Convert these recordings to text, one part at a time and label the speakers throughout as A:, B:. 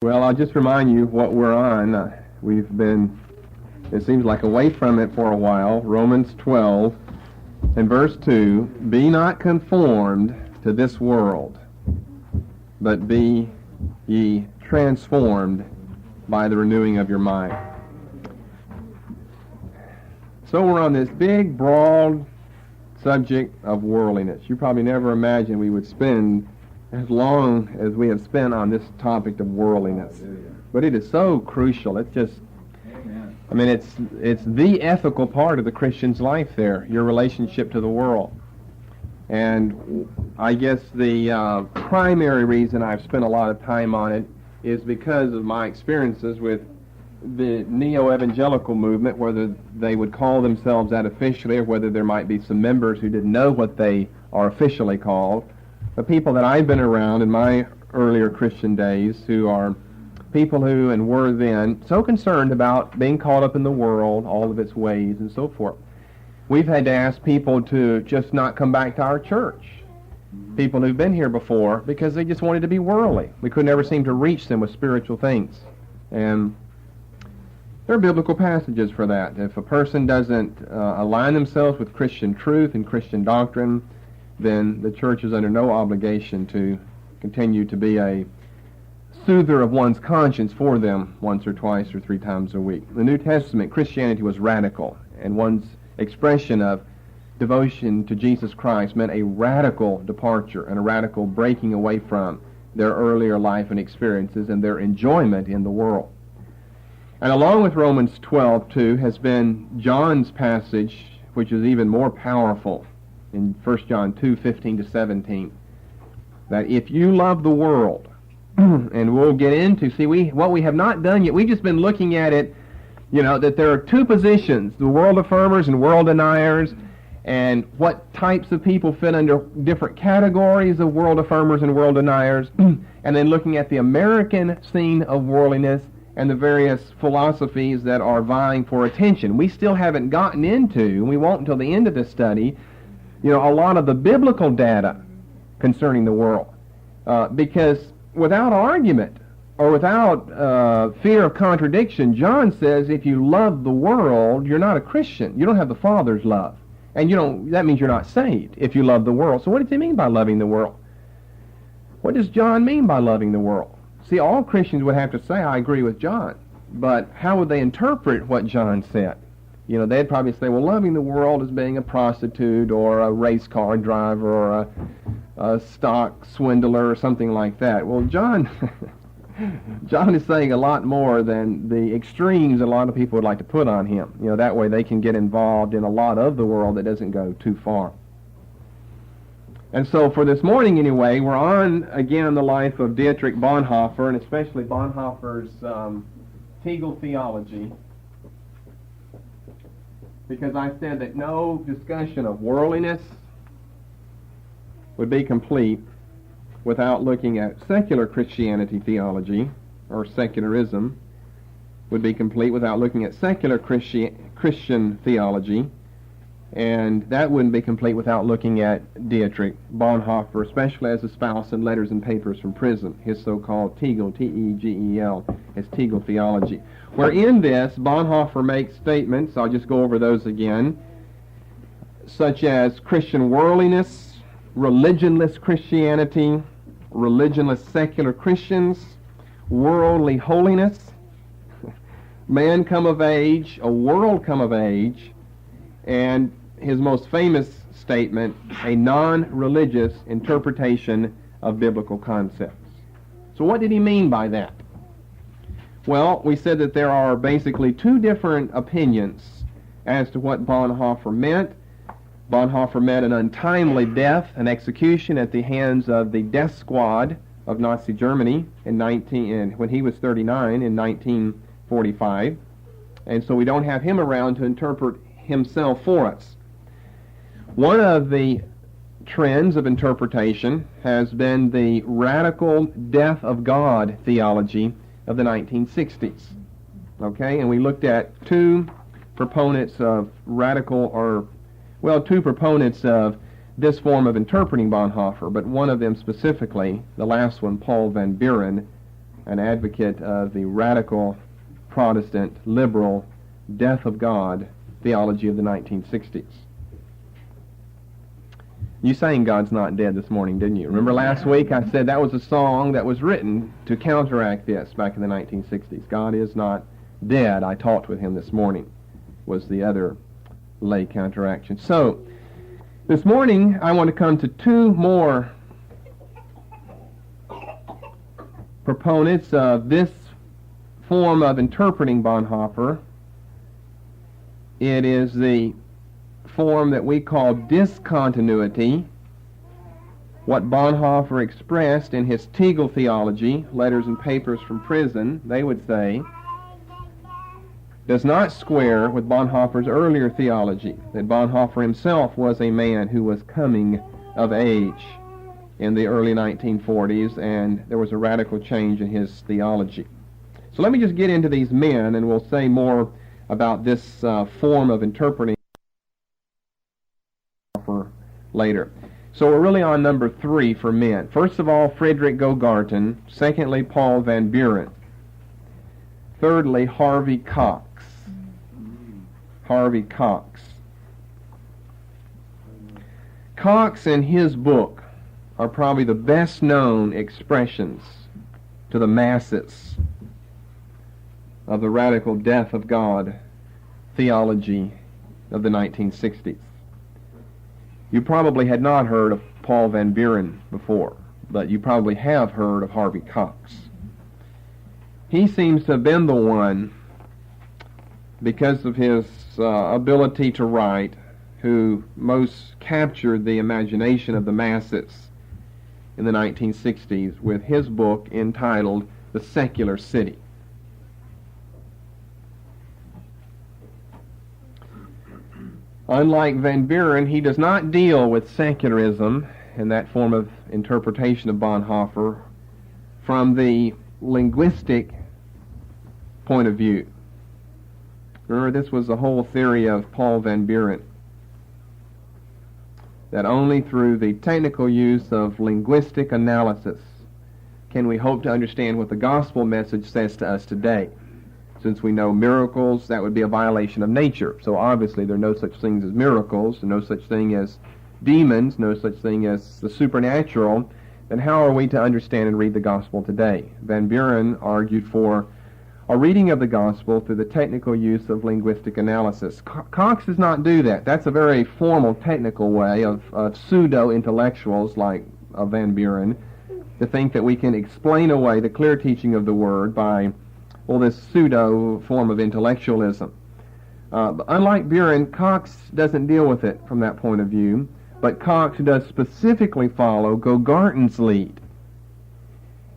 A: Well, I'll just remind you what we're on. We've been, it seems like, away from it for a while. Romans 12 and verse 2, "Be not conformed to this world, but be ye transformed by the renewing of your mind." So we're on this big, broad subject of worldliness. You probably never imagined we would spend as long as we have spent on this topic of worldliness. But it is so crucial. It's just, I mean, it's the ethical part of the Christian's life there, your relationship to the world. And I guess the primary reason I've spent a lot of time on it is because of my experiences with the neo-evangelical movement, whether they would call themselves that officially or whether there might be some members who didn't know what they are officially called. The people that I've been around in my earlier Christian days, who are people who and were then so concerned about being caught up in the world, all of its ways and so forth. We've had to ask people to just not come back to our church, people who've been here before, because they just wanted to be worldly. We could never seem to reach them with spiritual things. And there are biblical passages for that. If a person doesn't align themselves with Christian truth and Christian doctrine, then the church is under no obligation to continue to be a soother of one's conscience for them once or twice or 3 times a week. In the New Testament, Christianity was radical, and one's expression of devotion to Jesus Christ meant a radical departure and a radical breaking away from their earlier life and experiences and their enjoyment in the world. And along with Romans 12, too, has been John's passage, which is even more powerful, in 1 John 2:15-17, that if you love the world, and we'll get into, what we have not done yet, we've just been looking at it, that there are 2 positions, the world affirmers and world deniers, and what types of people fit under different categories of world affirmers and world deniers, and then looking at the American scene of worldliness and the various philosophies that are vying for attention. We still haven't gotten into, and we won't until the end of this study, a lot of the biblical data concerning the world. Because without argument or without fear of contradiction, John says if you love the world, you're not a Christian. You don't have the Father's love. And that means you're not saved if you love the world. So what does he mean by loving the world? What does John mean by loving the world? See, all Christians would have to say, I agree with John. But how would they interpret what John said? They'd probably say, well, loving the world as being a prostitute or a race car driver or a stock swindler or something like that. Well, John is saying a lot more than the extremes a lot of people would like to put on him. That way they can get involved in a lot of the world that doesn't go too far. And so for this morning, anyway, we're on, again, the life of Dietrich Bonhoeffer, and especially Bonhoeffer's Tegel Theology, because I said that no discussion of worldliness would be complete without looking at secular Christianity theology, or secularism would be complete without looking at secular Christian theology, and that wouldn't be complete without looking at Dietrich Bonhoeffer, especially as a spouse in Letters and Papers from Prison, his so-called Tegel, T-E-G-E-L, his Tegel theology. Where in this, Bonhoeffer makes statements, I'll just go over those again, such as Christian worldliness, religionless Christianity, religionless secular Christians, worldly holiness, man come of age, a world come of age, and his most famous statement, a non-religious interpretation of biblical concepts. So what did he mean by that? Well, we said that there are basically 2 different opinions as to what Bonhoeffer meant. Bonhoeffer meant an untimely death, an execution at the hands of the death squad of Nazi Germany when he was 39 in 1945. And so we don't have him around to interpret himself for us. One of the trends of interpretation has been the radical death of God theology of the 1960s. Okay, and we looked at 2 proponents of two proponents of this form of interpreting Bonhoeffer, but one of them specifically, the last one, Paul van Buren, an advocate of the radical Protestant, liberal, death of God theology of the 1960s. You sang God's Not Dead this morning, didn't you? Remember last week I said that was a song that was written to counteract this back in the 1960s. God is not dead. I talked with him this morning, was the other lay counteraction. So, this morning I want to come to two more proponents of this form of interpreting Bonhoeffer. It is the form that we call discontinuity, what Bonhoeffer expressed in his Tegel Theology, Letters and Papers from Prison, they would say, does not square with Bonhoeffer's earlier theology, that Bonhoeffer himself was a man who was coming of age in the early 1940s, and there was a radical change in his theology. So let me just get into these men, and we'll say more about this form of interpreting later. So we're really on number 3 for men. First of all, Friedrich Gogarten. Secondly, Paul Van Buren. Thirdly, Harvey Cox. Harvey Cox. Cox and his book are probably the best known expressions to the masses of the radical death of God theology of the 1960s. You probably had not heard of Paul Van Buren before, but you probably have heard of Harvey Cox. He seems to have been the one, because of his ability to write, who most captured the imagination of the masses in the 1960s with his book entitled The Secular City. Unlike Van Buren, he does not deal with secularism and that form of interpretation of Bonhoeffer from the linguistic point of view. Remember, this was the whole theory of Paul Van Buren, that only through the technical use of linguistic analysis can we hope to understand what the gospel message says to us today. Since we know miracles, that would be a violation of nature. So obviously there are no such things as miracles, no such thing as demons, no such thing as the supernatural. Then how are we to understand and read the gospel today? Van Buren argued for a reading of the gospel through the technical use of linguistic analysis. Cox does not do that. That's a very formal, technical way of pseudo-intellectuals like Van Buren to think that we can explain away the clear teaching of the Word by this pseudo form of intellectualism. Unlike Buren, Cox doesn't deal with it from that point of view, but Cox does specifically follow Gogarten's lead.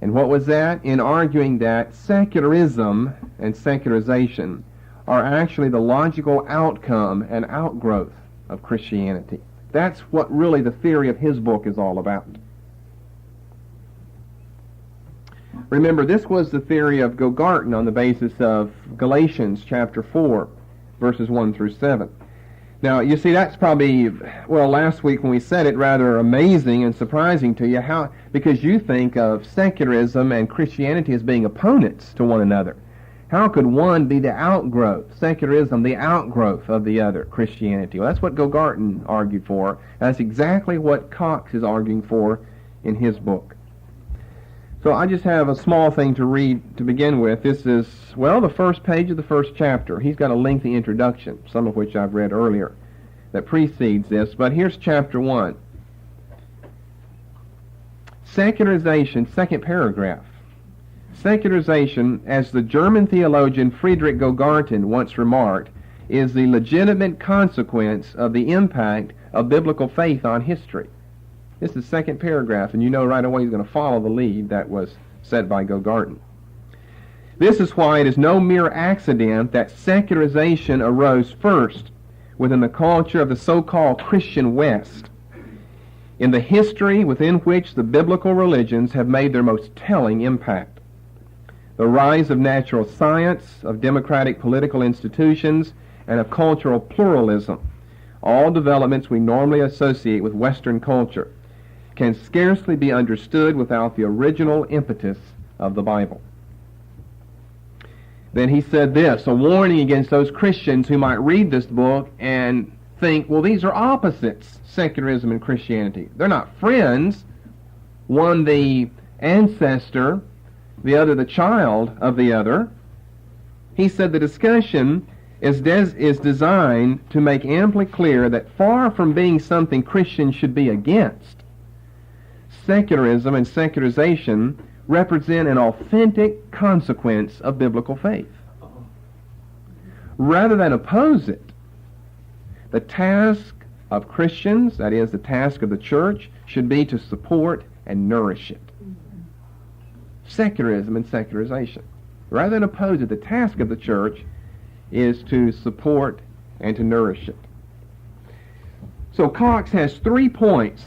A: And what was that? In arguing that secularism and secularization are actually the logical outcome and outgrowth of Christianity. That's what really the theory of his book is all about. Remember, this was the theory of Gogarten on the basis of Galatians chapter 4, verses 1 through 7. Now, you see, that's probably, last week when we said it, rather amazing and surprising to you, because you think of secularism and Christianity as being opponents to one another. How could one be the outgrowth, secularism, the outgrowth of the other, Christianity? Well, that's what Gogarten argued for. That's exactly what Cox is arguing for in his book. So I just have a small thing to read to begin with. This is, the first page of the first chapter. He's got a lengthy introduction, some of which I've read earlier, that precedes this. But here's chapter 1. Secularization, second paragraph. Secularization, as the German theologian Friedrich Gogarten once remarked, is the legitimate consequence of the impact of biblical faith on history. This is the second paragraph, and you know right away he's going to follow the lead that was set by Gogarten. This is why it is no mere accident that secularization arose first within the culture of the so-called Christian West, in the history within which the biblical religions have made their most telling impact. The rise of natural science, of democratic political institutions, and of cultural pluralism, all developments we normally associate with Western culture, can scarcely be understood without the original impetus of the Bible. then he said this, a warning against those Christians who might read this book and think, well, these are opposites, secularism and Christianity. They're not friends. One the ancestor, the other the child of the other. He said the discussion is designed to make amply clear that far from being something Christians should be against, secularism and secularization represent an authentic consequence of biblical faith. Rather than oppose it, the task of Christians, that is, the task of the church, should be to support and nourish it. Secularism and secularization. Rather than oppose it, the task of the church is to support and to nourish it. So Cox has 3 points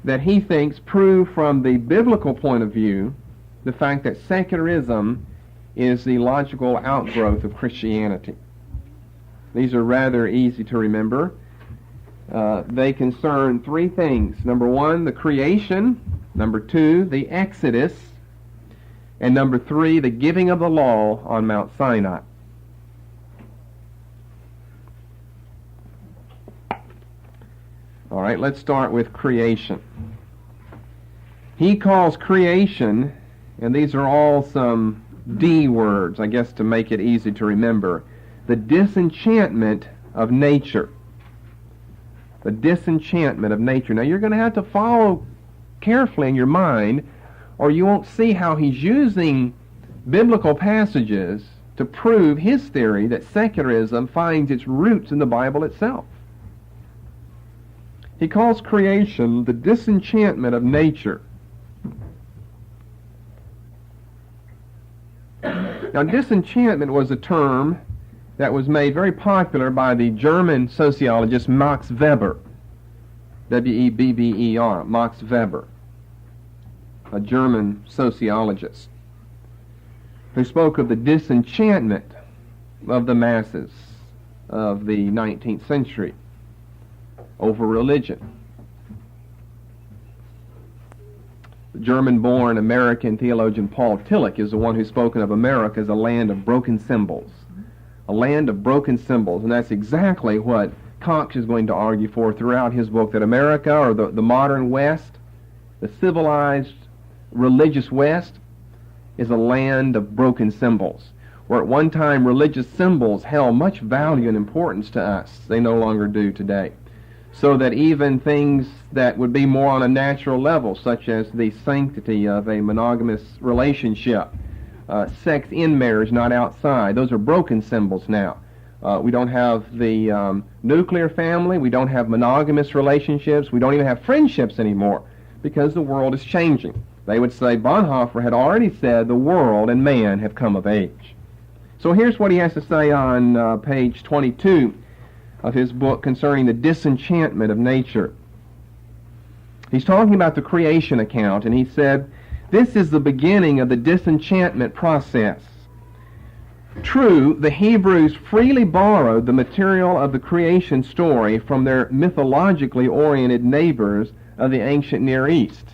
A: that he thinks prove from the biblical point of view the fact that secularism is the logical outgrowth of Christianity. These are rather easy to remember. They concern 3 things. Number 1, the creation. Number 2, the Exodus. And number 3, the giving of the law on Mount Sinai. All right, let's start with creation. He calls creation, and these are all some D words, I guess, to make it easy to remember, the disenchantment of nature. The disenchantment of nature. Now, you're going to have to follow carefully in your mind, or you won't see how he's using biblical passages to prove his theory that secularism finds its roots in the Bible itself. He calls creation the disenchantment of nature. Now, disenchantment was a term that was made very popular by the German sociologist Max Weber, W-E-B-B-E-R, Max Weber, a German sociologist, who spoke of the disenchantment of the masses of the 19th century over religion. The German-born American theologian Paul Tillich is the one who's spoken of America as a land of broken symbols. A land of broken symbols, and that's exactly what Cox is going to argue for throughout his book, that America, or the modern West, the civilized religious West, is a land of broken symbols, where at one time religious symbols held much value and importance to us. They no longer do today. So that even things that would be more on a natural level, such as the sanctity of a monogamous relationship, sex in marriage, not outside, those are broken symbols now. We don't have the nuclear family, we don't have monogamous relationships, we don't even have friendships anymore, because the world is changing. They would say Bonhoeffer had already said the world and man have come of age. So here's what he has to say on page 22 of his book concerning the disenchantment of nature. He's talking about the creation account, and he said, this is the beginning of the disenchantment process. True, the Hebrews freely borrowed the material of the creation story from their mythologically oriented neighbors of the ancient Near East.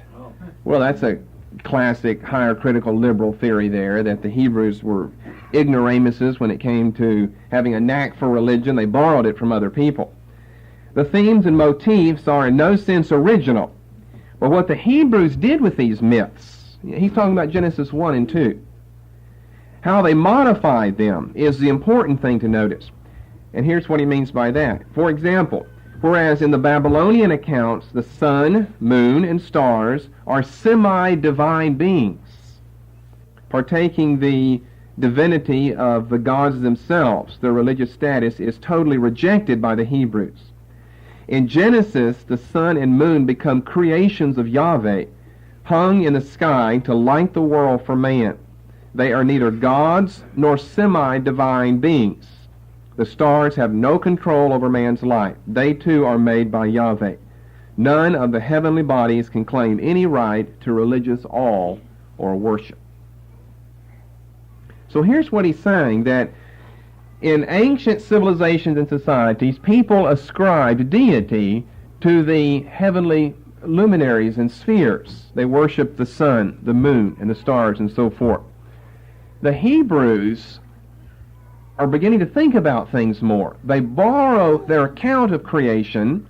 A: Well, that's a classic higher critical liberal theory there, that the Hebrews were ignoramuses when it came to having a knack for religion. They borrowed it from other people. The themes and motifs are in no sense original. But what the Hebrews did with these myths, he's talking about Genesis 1 and 2, how they modified them is the important thing to notice. And here's what he means by that. For example, whereas in the Babylonian accounts the sun, moon, and stars are semi-divine beings, partaking the divinity of the gods themselves, their religious status is totally rejected by the Hebrews. In Genesis, the sun and moon become creations of Yahweh, hung in the sky to light the world for man. They are neither gods nor semi-divine beings. The stars have no control over man's life. They too are made by Yahweh. None of the heavenly bodies can claim any right to religious awe or worship. So here's what he's saying, that in ancient civilizations and societies, people ascribed deity to the heavenly luminaries and spheres. They worshiped the sun, the moon, and the stars, and so forth. the Hebrews are beginning to think about things more. They borrow their account of creation,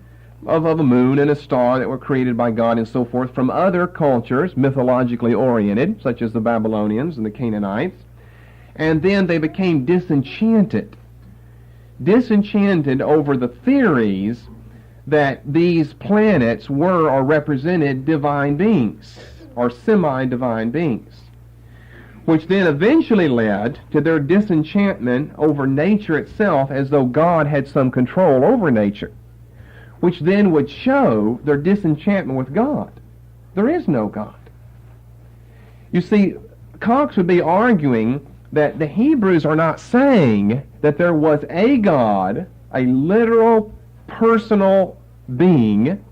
A: of a moon and a star that were created by God and so forth, from other cultures, mythologically oriented, such as the Babylonians and the Canaanites, and then they became disenchanted over the theories that these planets were or represented divine beings, or semi-divine beings, which then eventually led to their disenchantment over nature itself, as though God had some control over nature, which then would show their disenchantment with God. There is no God. You see, Cox would be arguing that the Hebrews are not saying that there was a God, a literal, personal being,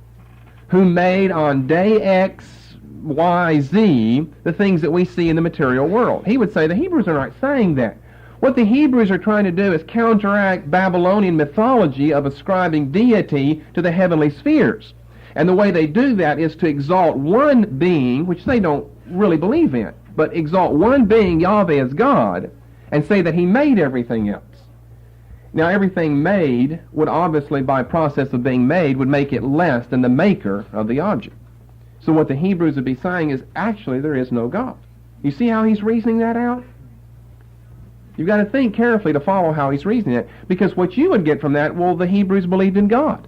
A: who made on day X, Y, Z, the things that we see in the material world. He would say the Hebrews are not saying that. What the Hebrews are trying to do is counteract Babylonian mythology of ascribing deity to the heavenly spheres. And the way they do that is to exalt one being, which they don't really believe in, but exalt one being, Yahweh, as God, and say that he made everything else. Now, everything made would obviously, by process of being made, would make it less than the maker of the object. So what the Hebrews would be saying is, actually, there is no God. You see how he's reasoning that out? You've got to think carefully to follow how he's reasoning it, because what you would get from that, well, the Hebrews believed in God.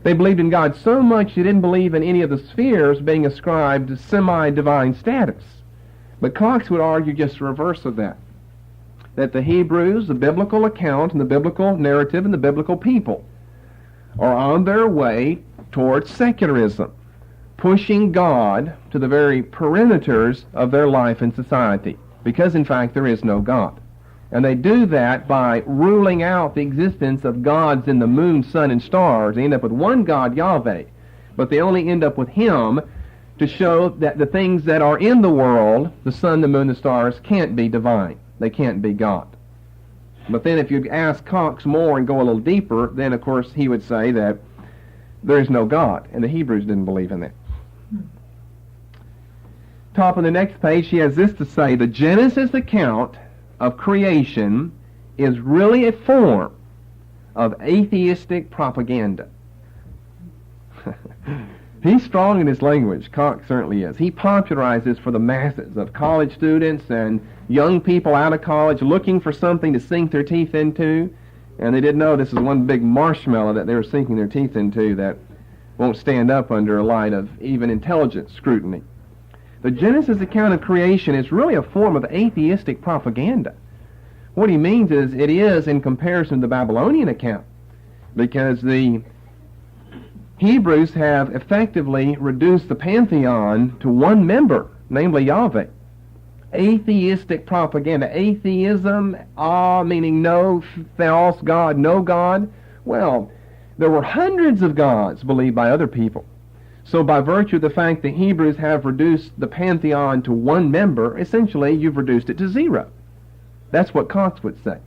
A: They believed in God so much they didn't believe in any of the spheres being ascribed semi-divine status. But Cox would argue just the reverse of that. That the Hebrews, the biblical account and the biblical narrative and the biblical people are on their way towards secularism, pushing God to the very perimeters of their life and society, because in fact there is no God. And they do that by ruling out the existence of gods in the moon, sun, and stars. They end up with one God, Yahweh, but they only end up with him to show that the things that are in the world, the sun, the moon, the stars, can't be divine. They can't be God. But then if you ask Cox more and go a little deeper, then of course he would say that there is no God, and the Hebrews didn't believe in that. Top of the next page, he has this to say: the Genesis account of creation is really a form of atheistic propaganda. He's strong in his language. Cox certainly is. He popularizes for the masses of college students and young people out of college looking for something to sink their teeth into, and they didn't know this is one big marshmallow that they were sinking their teeth into that won't stand up under a light of even intelligent scrutiny. The Genesis account of creation is really a form of atheistic propaganda. What he means is it is in comparison to the Babylonian account, because the Hebrews have effectively reduced the pantheon to one member, namely Yahweh. Atheistic propaganda. Atheism, meaning no false God, no God. Well, there were hundreds of gods believed by other people. So by virtue of the fact that Hebrews have reduced the pantheon to one member, essentially you've reduced it to zero. That's what Cox would say.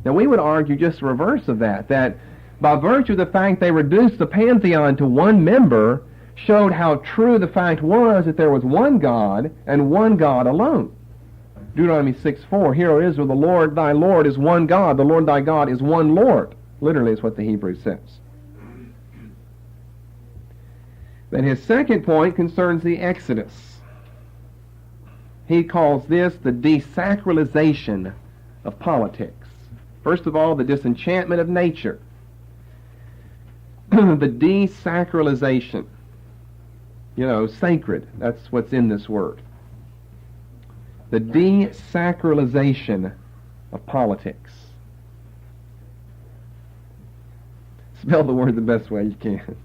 A: Now we would argue just the reverse of that, that by virtue of the fact they reduced the pantheon to one member, showed how true the fact was that there was one God and one God alone. Deuteronomy 6:4, Hear, O Israel, the Lord thy Lord is one God, the Lord thy God is one Lord. Literally is what the Hebrew says. Then his second point concerns the Exodus. He calls this the desacralization of politics. First of all, the disenchantment of nature. The desacralization. Sacred. That's what's in this word. The desacralization of politics. Spell the word the best way you can.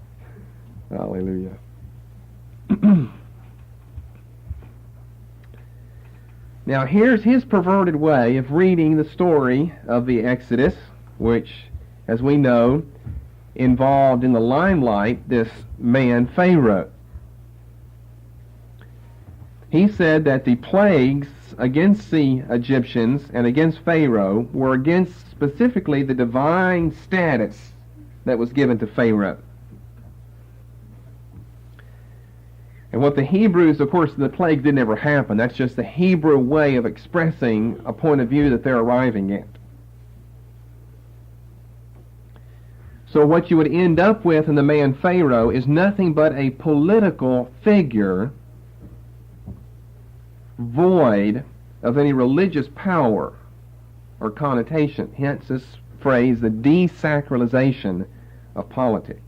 A: Hallelujah. Now here's his perverted way of reading the story of the Exodus, which, as we know, involved in the limelight this man Pharaoh. He said that the plagues against the Egyptians and against Pharaoh were against specifically the divine status that was given to Pharaoh. And what the Hebrews, of course, the plague didn't ever happen. That's just the Hebrew way of expressing a point of view that they're arriving at. So what you would end up with in the man Pharaoh is nothing but a political figure void of any religious power or connotation. Hence this phrase, the desacralization of politics.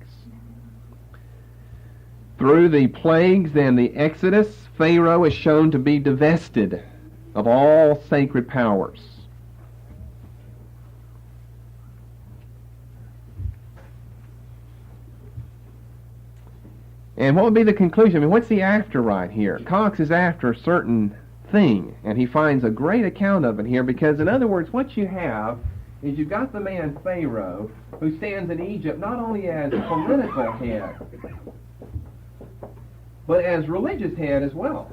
A: Through the plagues and the Exodus, Pharaoh is shown to be divested of all sacred powers. And what would be the conclusion? I mean, what's he after right here? Cox is after a certain thing, and he finds a great account of it here, because in other words, what you have is you've got the man Pharaoh who stands in Egypt not only as political head, but as religious head as well.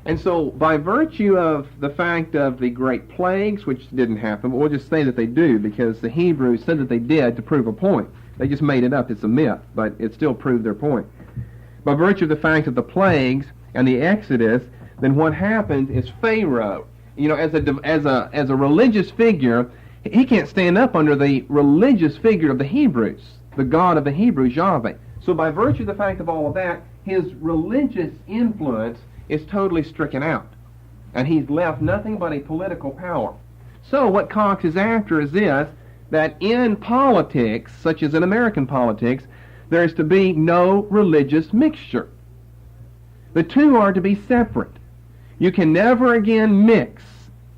A: And so by virtue of the fact of the great plagues, which didn't happen, but we'll just say that they do, because the Hebrews said that they did to prove a point. They just made it up. It's a myth, but it still proved their point. By virtue of the fact of the plagues and the Exodus, then what happens is Pharaoh, as a religious figure, he can't stand up under the religious figure of the Hebrews, the God of the Hebrews, Yahweh. So by virtue of the fact of all of that, his religious influence is totally stricken out, and he's left nothing but a political power. So what Cox is after is this, that in politics, such as in American politics, there is to be no religious mixture. The two are to be separate. You can never again mix.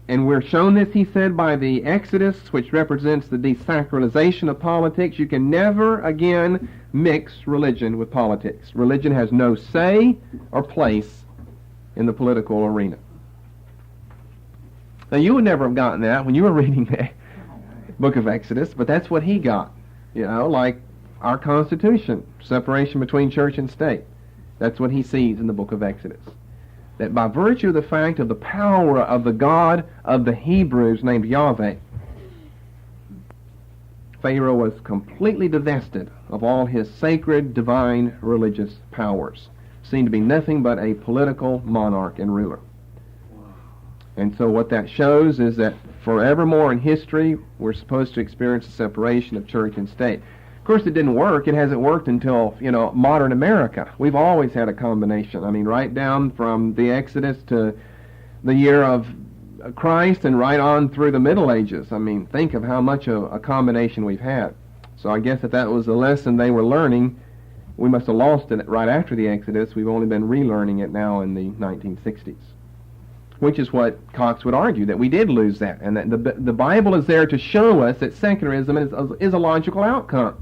A: And we're shown this, he said, by the Exodus, which represents the desacralization of politics. You can never again mix religion with politics. Religion has no say or place in the political arena. Now, you would never have gotten that when you were reading the book of Exodus, but that's what he got. Like our Constitution, separation between church and state. That's what he sees in the book of Exodus. That by virtue of the fact of the power of the God of the Hebrews named Yahweh, Pharaoh was completely divested of all his sacred, divine, religious powers. Seemed to be nothing but a political monarch and ruler. And so what that shows is that forevermore in history, we're supposed to experience a separation of church and state. Of course, it didn't work. It hasn't worked until, modern America. We've always had a combination. I mean, right down from the Exodus to the year of Christ and right on through the Middle Ages. I mean, think of how much a combination we've had. So I guess that was the lesson they were learning. We must have lost it right after the Exodus. We've only been relearning it now in the 1960s. Which is what Cox would argue, that we did lose that. And that the Bible is there to show us that secularism is a logical outcome.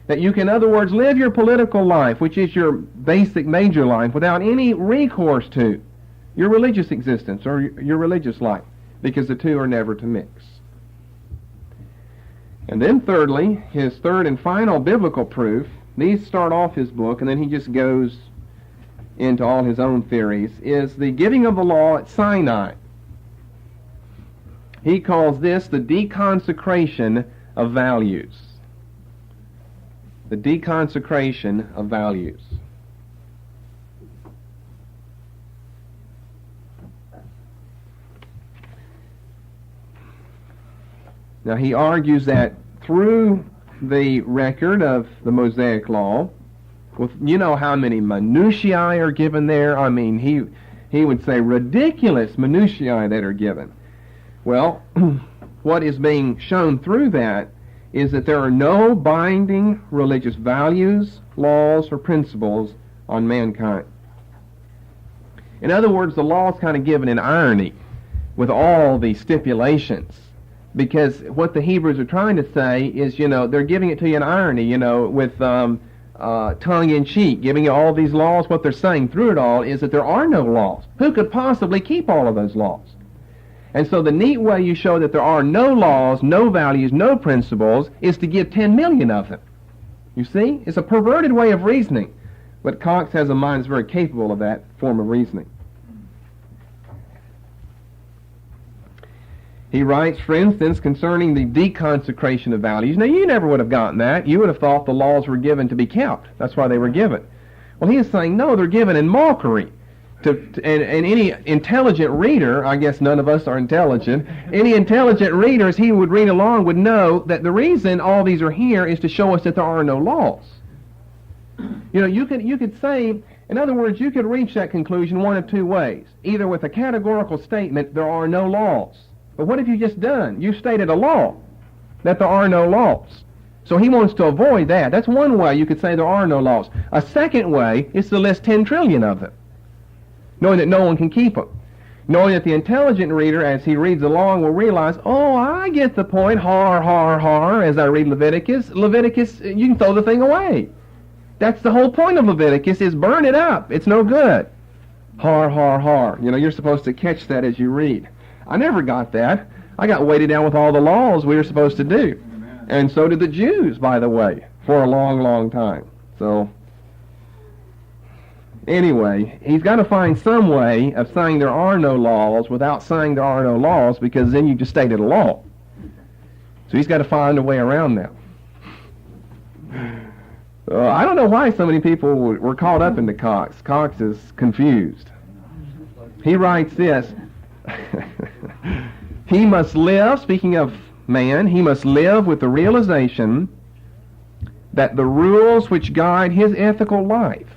A: That you can, in other words, live your political life, which is your basic major life, without any recourse to your religious existence or your religious life, because the two are never to mix. And then thirdly, his third and final biblical proof, these start off his book, and then he just goes into all his own theories, is the giving of the law at Sinai. He calls this the deconsecration of values. The deconsecration of values. Now he argues that through the record of the Mosaic Law, with how many minutiae are given there. I mean, he would say ridiculous minutiae that are given. Well, what is being shown through that is that there are no binding religious values, laws, or principles on mankind. In other words, the law is kind of given in irony with all the stipulations, because what the Hebrews are trying to say is, they're giving it to you in irony, with tongue-in-cheek, giving you all these laws. What they're saying through it all is that there are no laws. Who could possibly keep all of those laws? And so the neat way you show that there are no laws, no values, no principles is to give 10 million of them. You see? It's a perverted way of reasoning. But Cox has a mind that's very capable of that form of reasoning. He writes, for instance, concerning the deconsecration of values. Now, you never would have gotten that. You would have thought the laws were given to be kept. That's why they were given. Well, he is saying, no, they're given in mockery. And any intelligent reader, I guess none of us are intelligent, any intelligent reader, as he would read along, would know that the reason all these are here is to show us that there are no laws. You know, you could say, in other words, you could reach that conclusion one of two ways. Either with a categorical statement, there are no laws. But what have you just done? You stated a law, that there are no laws. So he wants to avoid that. That's one way you could say there are no laws. A second way is to list 10 trillion of them, knowing that no one can keep them. Knowing that the intelligent reader, as he reads along, will realize, oh, I get the point, har, har, har, as I read Leviticus. Leviticus, you can throw the thing away. That's the whole point of Leviticus, is burn it up. It's no good. Har, har, har. You know, you're supposed to catch that as you read. I never got that. I got weighted down with all the laws we were supposed to do. Amen. And so did the Jews, by the way, for a long, long time. So, anyway, he's got to find some way of saying there are no laws without saying there are no laws, because then you just stated a law. So he's got to find a way around that. I don't know why so many people were caught up into Cox. Cox is confused. He writes this, he must live, speaking of man, he must live with the realization that the rules which guide his ethical life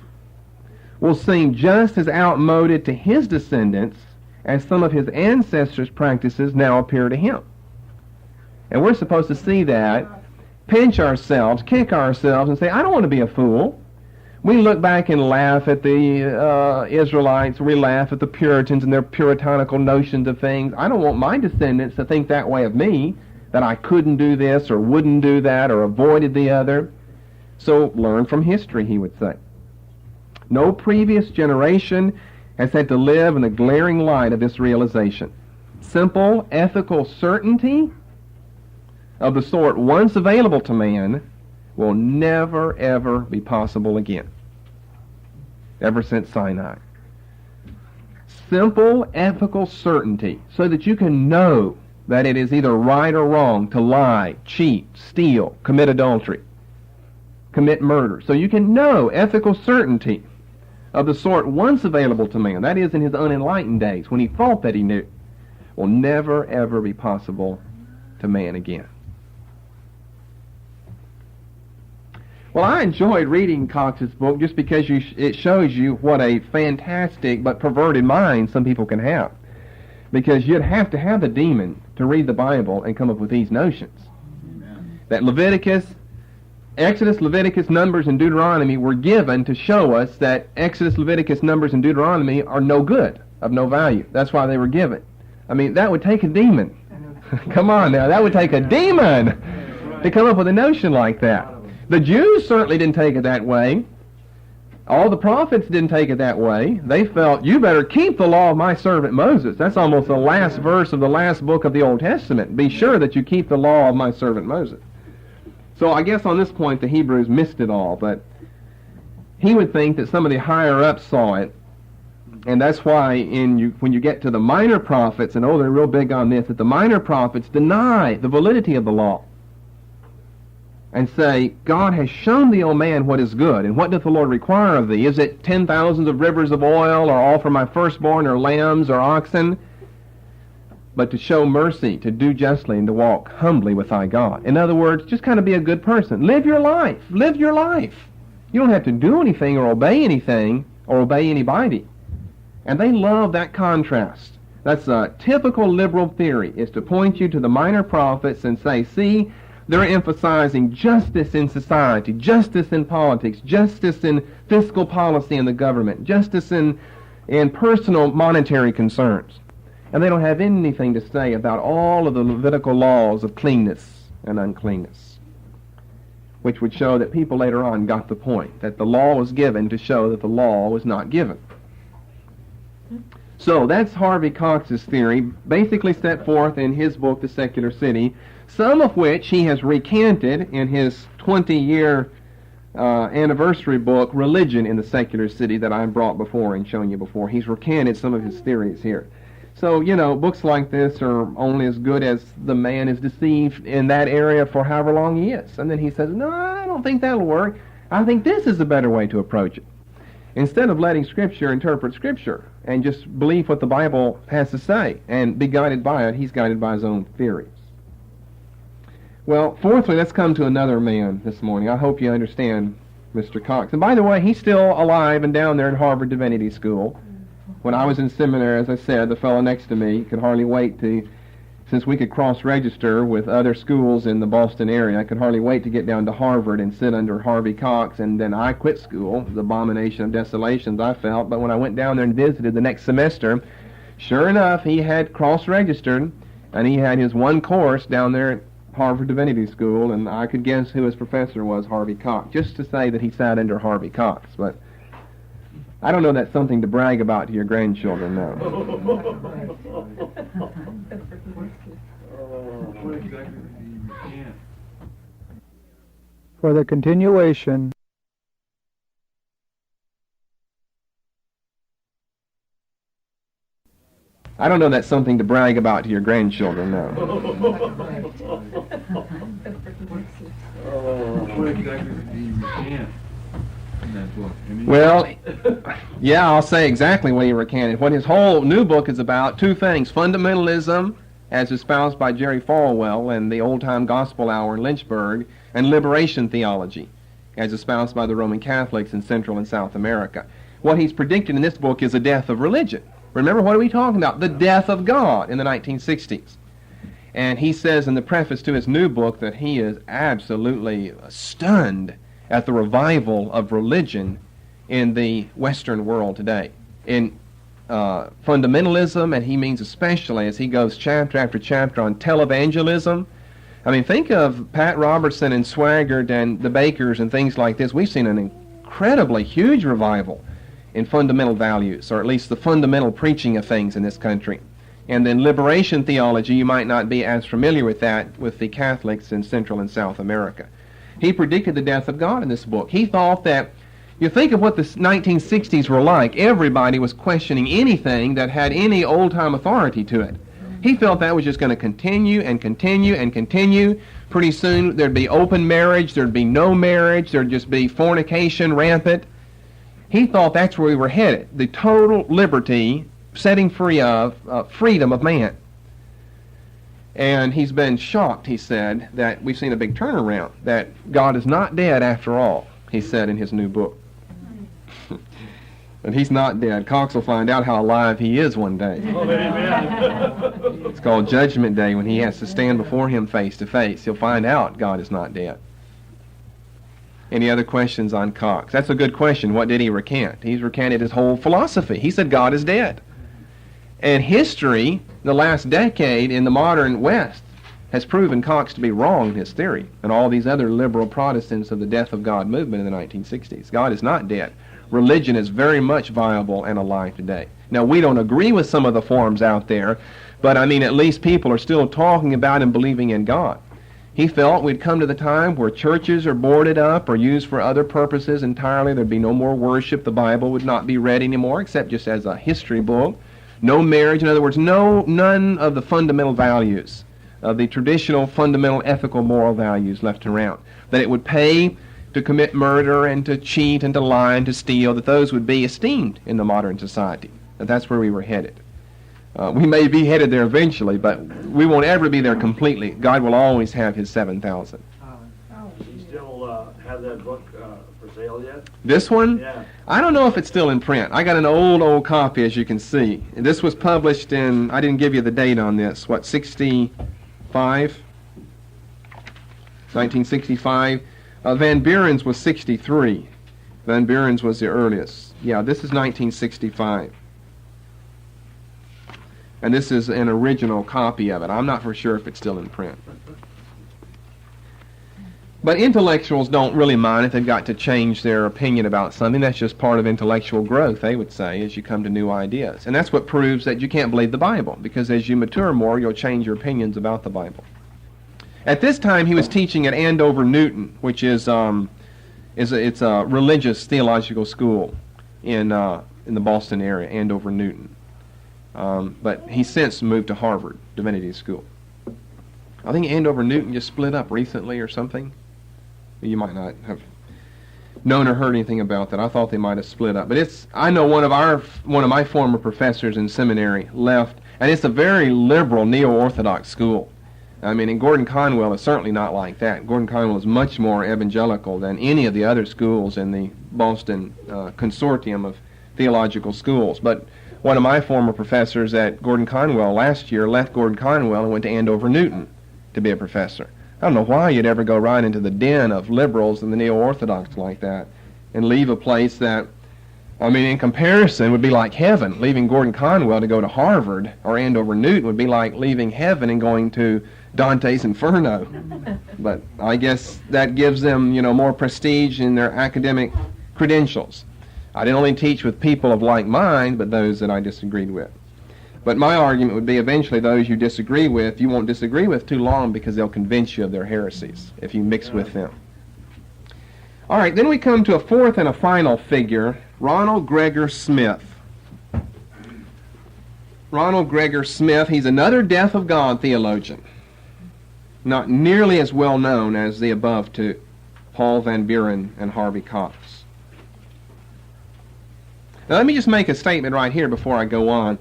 A: will seem just as outmoded to his descendants as some of his ancestors' practices now appear to him. And we're supposed to see that, pinch ourselves, kick ourselves, and say, I don't want to be a fool. We look back and laugh at the Israelites. We laugh at the Puritans and their puritanical notions of things. I don't want my descendants to think that way of me, that I couldn't do this or wouldn't do that or avoided the other. So learn from history, he would say. No previous generation has had to live in the glaring light of this realization. Simple ethical certainty of the sort once available to man will never, ever be possible again, ever since Sinai. Simple ethical certainty, so that you can know that it is either right or wrong to lie, cheat, steal, commit adultery, commit murder. So you can know ethical certainty of the sort once available to man, that is in his unenlightened days, when he thought that he knew, will never, ever be possible to man again. Well, I enjoyed reading Cox's book just because it shows you what a fantastic but perverted mind some people can have. Because you'd have to have the demon to read the Bible and come up with these notions. Amen. That Leviticus, Exodus, Leviticus, Numbers, and Deuteronomy were given to show us that Exodus, Leviticus, Numbers, and Deuteronomy are no good, of no value. That's why they were given. I mean, that would take a demon. Come on now, that would take a demon to come up with a notion like that. The Jews certainly didn't take it that way. All the prophets didn't take it that way. They felt, you better keep the law of my servant Moses. That's almost the last verse of the last book of the Old Testament. Be sure that you keep the law of my servant Moses. So I guess on this point the Hebrews missed it all, but he would think that some of the higher-ups saw it, and that's why when you get to the minor prophets, and they're real big on this, that the minor prophets deny the validity of the law and say, God has shown thee, O man, what is good, and what doth the Lord require of thee? Is it 10,000 of rivers of oil, or all for my firstborn, or lambs, or oxen? But to show mercy, to do justly, and to walk humbly with thy God. In other words, just kind of be a good person. Live your life. Live your life. You don't have to do anything or obey anything or obey anybody. And they love that contrast. That's a typical liberal theory, is to point you to the minor prophets and say, see, they're emphasizing justice in society, justice in politics, justice in fiscal policy in the government, justice in personal monetary concerns. And they don't have anything to say about all of the Levitical laws of cleanness and uncleanness, which would show that people later on got the point, that the law was given to show that the law was not given. So that's Harvey Cox's theory, basically set forth in his book, The Secular City, some of which he has recanted in his 20-year anniversary book, Religion in the Secular City, that I brought before and shown you before. He's recanted some of his theories here. So, books like this are only as good as the man is deceived in that area for however long he is. And then he says, no, I don't think that'll work. I think this is a better way to approach it. Instead of letting Scripture interpret Scripture and just believe what the Bible has to say and be guided by it, he's guided by his own theories. Well, fourthly, let's come to another man this morning. I hope you understand Mr. Cox. And by the way, he's still alive and down there at Harvard Divinity School. When I was in seminary, as I said, the fellow next to me could hardly wait since we could cross-register with other schools in the Boston area, I could hardly wait to get down to Harvard and sit under Harvey Cox, and then I quit school, the abomination of desolations I felt. But when I went down there and visited the next semester, sure enough, he had cross-registered, and he had his one course down there at Harvard Divinity School, and I could guess who his professor was, Harvey Cox, just to say that he sat under Harvey Cox. But I don't know that's something to brag about to your grandchildren, no.
B: For the continuation.
A: I don't know that's something to brag about to your grandchildren, no.
C: What exactly did he recant in that book?
A: Well, yeah, I'll say exactly what he recanted. What his whole new book is about, two things: fundamentalism, as espoused by Jerry Falwell and the Old-Time Gospel Hour in Lynchburg, and liberation theology, as espoused by the Roman Catholics in Central and South America. What he's predicted in this book is a death of religion. Remember, what are we talking about? The death of God in the 1960s. And he says in the preface to his new book that he is absolutely stunned at the revival of religion in the Western world today. In fundamentalism, and he means especially as he goes chapter after chapter on televangelism. I mean, think of Pat Robertson and Swaggart and the Bakers and things like this. We've seen an incredibly huge revival in fundamental values, or at least the fundamental preaching of things in this country. And then liberation theology, you might not be as familiar with that with the Catholics in Central and South America. He predicted the death of God in this book. He thought that, you think of what the 1960s were like, everybody was questioning anything that had any old-time authority to it. He felt that was just going to continue and continue and continue. Pretty soon there'd be open marriage, there'd be no marriage, there'd just be fornication rampant. He thought that's where we were headed, the total liberty, setting free of freedom of man. And he's been shocked, he said, that we've seen a big turnaround, that God is not dead after all, he said in his new book. And he's not dead. Cox will find out how alive he is one day.
C: Oh, amen.
A: It's called Judgment Day, when he has to stand before him face to face. He'll find out God is not dead. Any other questions on Cox? That's a good question. What did he recant? He's recanted his whole philosophy. He said God is dead. And history, the last decade in the modern West, has proven Cox to be wrong in his theory, and all these other liberal Protestants of the death of God movement in the 1960s. God is not dead. Religion is very much viable and alive today. Now, we don't agree with some of the forms out there, but I mean, at least people are still talking about and believing in God. He felt we'd come to the time where churches are boarded up or used for other purposes entirely. There'd be no more worship. The Bible would not be read anymore, except just as a history book. No marriage. In other words, none of the fundamental values, of the traditional fundamental ethical moral values left around. That it would pay to commit murder and to cheat and to lie and to steal, that those would be esteemed in the modern society. That that's where we were headed. We may be headed there eventually, but we won't ever be there completely. God will always have his 7,000.
C: Do you still have that book for sale yet?
A: This one?
C: Yeah.
A: I don't know if it's still in print. I got an old copy, as you can see. This was published in, I didn't give you the date on this, 65? 1965. Van Buren's was 63. Van Buren's was the earliest. Yeah, this is 1965. And this is an original copy of it. I'm not for sure if it's still in print. But intellectuals don't really mind if they've got to change their opinion about something. That's just part of intellectual growth, they would say, as you come to new ideas. And that's what proves that you can't believe the Bible, because as you mature more, you'll change your opinions about the Bible. At this time, he was teaching at Andover Newton, which is it's a religious theological school in the Boston area, Andover Newton. But he's since moved to Harvard Divinity School. I think Andover-Newton just split up recently or something. You might not have known or heard anything about that. I thought they might have split up. But I know one of my former professors in seminary left, and it's a very liberal neo-Orthodox school. I mean, and Gordon Conwell is certainly not like that. Gordon Conwell is much more evangelical than any of the other schools in the Boston consortium of theological schools. But one of my former professors at Gordon Conwell last year left Gordon Conwell and went to Andover-Newton to be a professor. I don't know why you'd ever go right into the den of liberals and the neo-Orthodox like that and leave a place that, I mean, in comparison would be like heaven. Leaving Gordon Conwell to go to Harvard or Andover-Newton would be like leaving heaven and going to Dante's Inferno. But I guess that gives them, more prestige in their academic credentials. I didn't only teach with people of like mind, but those that I disagreed with. But my argument would be eventually those you disagree with, you won't disagree with too long because they'll convince you of their heresies if you mix with them. All right, then we come to a fourth and a final figure, Ronald Gregor Smith. Ronald Gregor Smith, he's another Death of God theologian. Not nearly as well known as the above two, Paul Van Buren and Harvey Cox. Now let me just make a statement right here before I go on.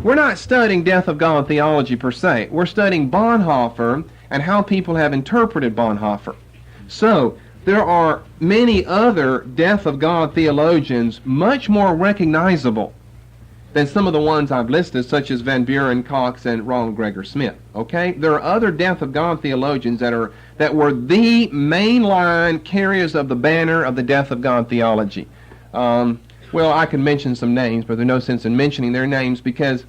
A: We're not studying Death of God theology per se. We're studying Bonhoeffer and how people have interpreted Bonhoeffer. So, there are many other Death of God theologians much more recognizable than some of the ones I've listed, such as Van Buren, Cox, and Ronald Gregor Smith. Okay? There are other Death of God theologians that were the mainline carriers of the banner of the Death of God theology. Well, I can mention some names, but there's no sense in mentioning their names because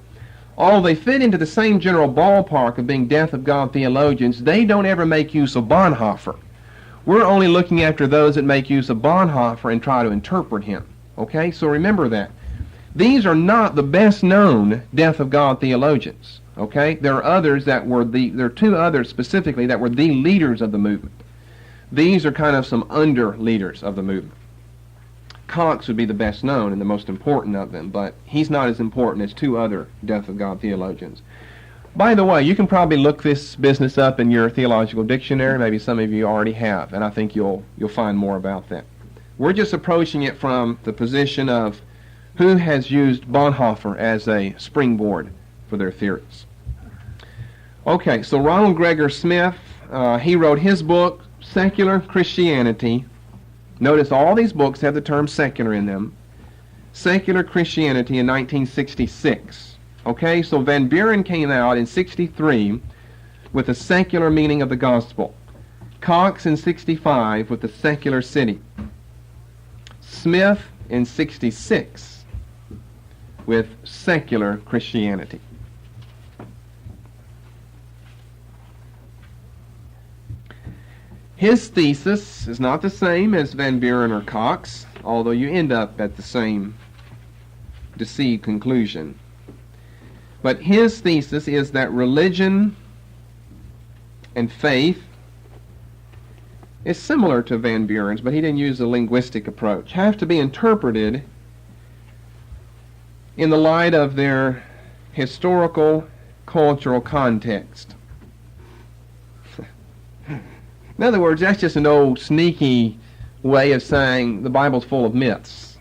A: although they fit into the same general ballpark of being Death of God theologians, they don't ever make use of Bonhoeffer. We're only looking after those that make use of Bonhoeffer and try to interpret him. Okay? So remember that. These are not the best known Death of God theologians. Okay? There are others there are two others specifically that were the leaders of the movement. These are kind of some under leaders of the movement. Cox would be the best known and the most important of them, but he's not as important as two other Death of God theologians. By the way, you can probably look this business up in your theological dictionary. Maybe some of you already have, and I think you'll find more about that. We're just approaching it from the position of who has used Bonhoeffer as a springboard for their theories. Okay, so Ronald Gregor Smith, he wrote his book, Secular Christianity. Notice all these books have the term secular in them. Secular Christianity in 1966. Okay, so Van Buren came out in 63 with the secular meaning of the gospel. Cox in 65 with the secular city. Smith in 66 with secular Christianity. His thesis is not the same as Van Buren or Cox, although you end up at the same deceived conclusion. But his thesis is that religion and faith is similar to Van Buren's, but he didn't use a linguistic approach, have to be interpreted in the light of their historical, cultural context. In other words, that's just an old sneaky way of saying the Bible's full of myths.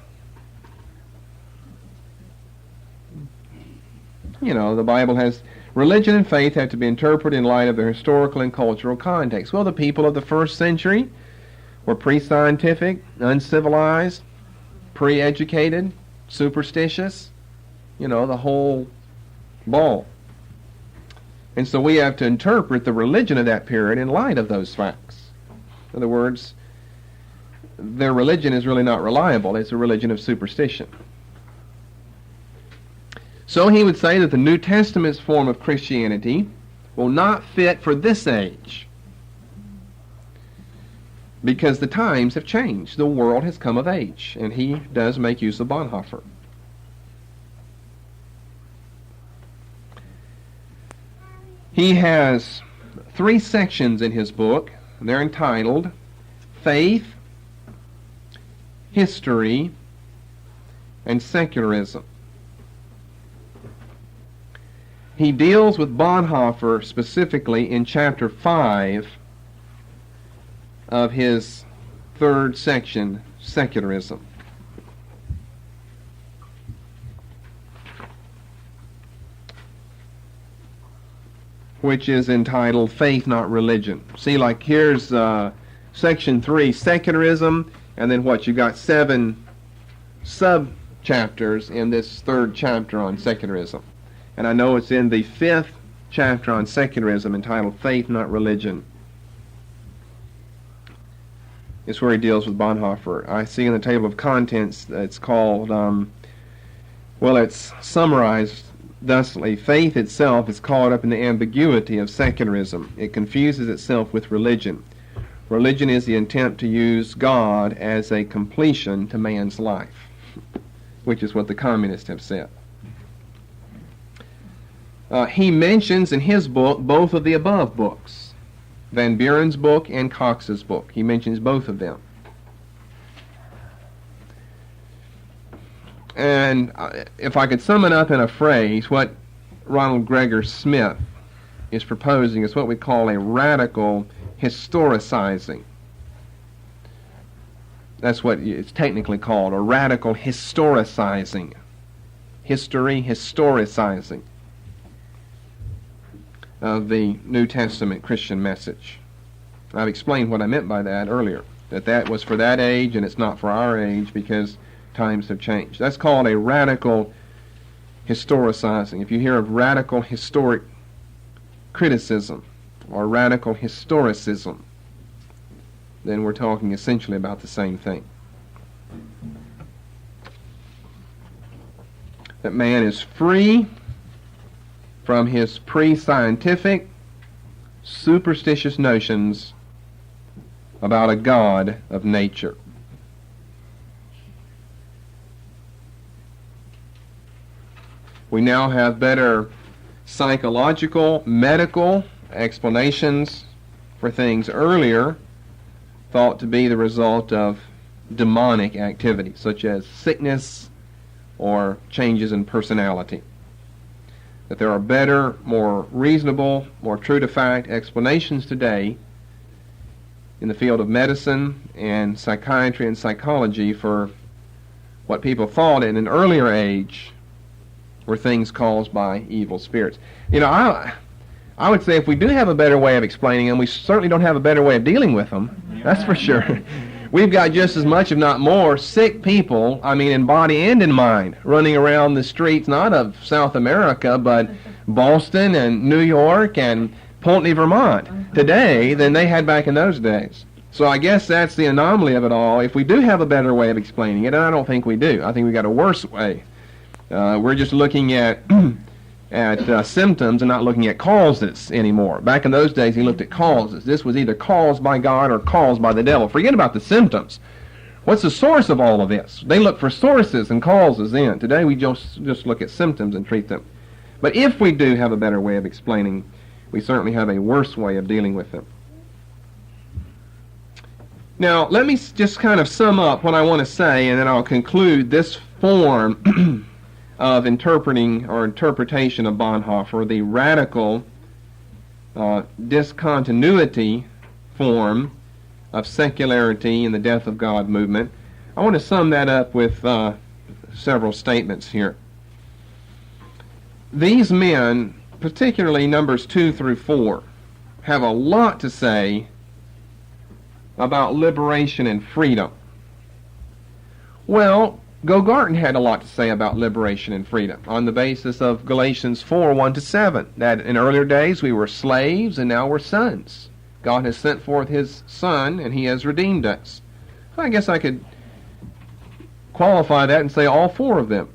A: The Bible has religion and faith have to be interpreted in light of their historical and cultural context. Well, the people of the first century were pre-scientific, uncivilized, pre-educated, superstitious, the whole ball. And so we have to interpret the religion of that period in light of those facts. In other words, their religion is really not reliable. It's a religion of superstition. So he would say that the New Testament's form of Christianity will not fit for this age because the times have changed. The world has come of age, and he does make use of Bonhoeffer. He has 3 sections in his book. They're entitled Faith, History, and Secularism. he deals with Bonhoeffer specifically in chapter 5 of his third section, Secularism. Which is entitled Faith Not Religion. See, like here's section 3, Secularism, and then what? You've got 7 sub-chapters in this third chapter on secularism. And I know it's in the 5th chapter on secularism entitled Faith Not Religion. It's where he deals with Bonhoeffer. I see in the table of contents it's called, it's summarized thusly: faith itself is caught up in the ambiguity of secularism. It confuses itself with religion. Religion is the attempt to use God as a completion to man's life, which is what the communists have said. He mentions in his book both of the above books, Van Buren's book and Cox's book. He mentions both of them. And if I could sum it up in a phrase, what Ronald Gregor Smith is proposing is what we call a radical historicizing. That's what it's technically called, a radical historicizing. Historicizing of the New Testament Christian message. I've explained what I meant by that earlier, that was for that age and it's not for our age because times have changed. That's called a radical historicizing. If you hear of radical historic criticism or radical historicism, then we're talking essentially about the same thing. That man is free from his pre-scientific, superstitious notions about a God of nature. We now have better psychological, medical explanations for things earlier thought to be the result of demonic activity, such as sickness or changes in personality. That there are better, more reasonable, more true-to-fact explanations today in the field of medicine and psychiatry and psychology for what people thought in an earlier age were things caused by evil spirits. You know, I would say if we do have a better way of explaining them, we certainly don't have a better way of dealing with them. That's for sure. We've got just as much, if not more, sick people, in body and in mind, running around the streets, not of South America, but Boston and New York and Poultney, Vermont, today than they had back in those days. So I guess that's the anomaly of it all. If we do have a better way of explaining it, and I don't think we do, I think we've got a worse way. We're just looking at symptoms and not looking at causes anymore. Back in those days, he looked at causes. This was either caused by God or caused by the devil. Forget about the symptoms. What's the source of all of this? They look for sources and causes then. Today, we just look at symptoms and treat them. But if we do have a better way of explaining, we certainly have a worse way of dealing with them. Now, let me just kind of sum up what I want to say, and then I'll conclude this form of interpreting or interpretation of Bonhoeffer, the radical discontinuity form of secularity in the death of God movement. I want to sum that up with several statements here. These men, particularly numbers 2 through 4, have a lot to say about liberation and freedom. Well, Gogarten had a lot to say about liberation and freedom on the basis of Galatians 4, 1-7, that in earlier days we were slaves and now we're sons. God has sent forth His Son and He has redeemed us. I guess I could qualify that and say all 4 of them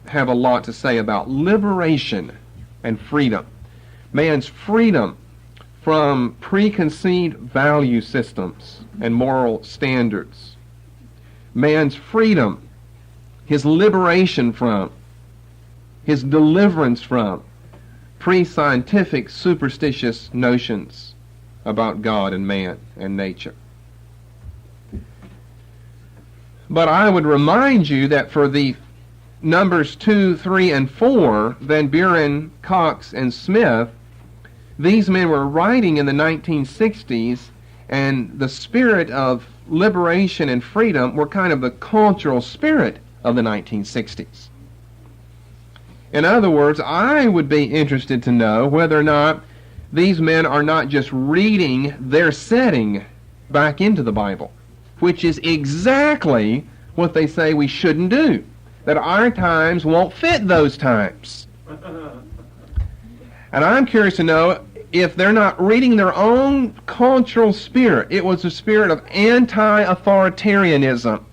A: have a lot to say about liberation and freedom. Man's freedom from preconceived value systems and moral standards. Man's freedom, his liberation from, his deliverance from pre-scientific superstitious notions about God and man and nature. But I would remind you that for the Numbers 2, 3, and 4, Van Buren, Cox, and Smith, these men were writing in the 1960s, and the spirit of liberation and freedom were kind of the cultural spirit of the 1960s. In other words, I would be interested to know whether or not these men are not just reading their setting back into the Bible, which is exactly what they say we shouldn't do, that our times won't fit those times. And I'm curious to know if they're not reading their own cultural spirit. It was a spirit of anti-authoritarianism,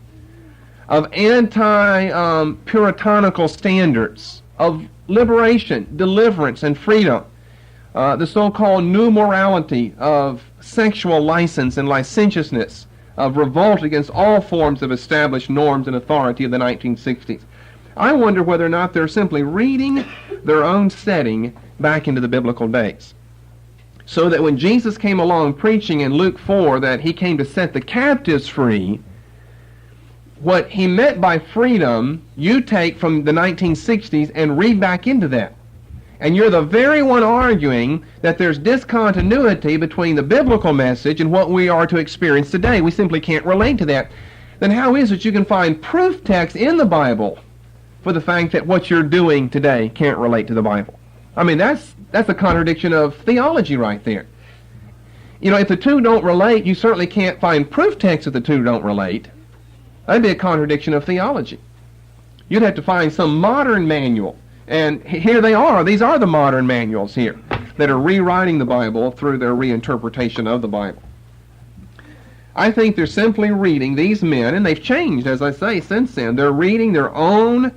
A: of anti-puritanical standards, of liberation, deliverance, and freedom. The so-called new morality of sexual license and licentiousness, of revolt against all forms of established norms and authority of the 1960s. I wonder whether or not they're simply reading their own setting back into the biblical days. So that when Jesus came along preaching in Luke 4 that he came to set the captives free, what he meant by freedom, you take from the 1960s and read back into that. And you're the very one arguing that there's discontinuity between the biblical message and what we are to experience today. We simply can't relate to that. Then how is it you can find proof text in the Bible for the fact that what you're doing today can't relate to the Bible? I mean, that's a contradiction of theology right there. You know, if the two don't relate, you certainly can't find proof text that the two don't relate. That'd be a contradiction of theology. You'd have to find some modern manual. And here they are. These are the modern manuals here that are rewriting the Bible through their reinterpretation of the Bible. I think they're simply reading, these men, and they've changed, as I say, since then. They're reading their own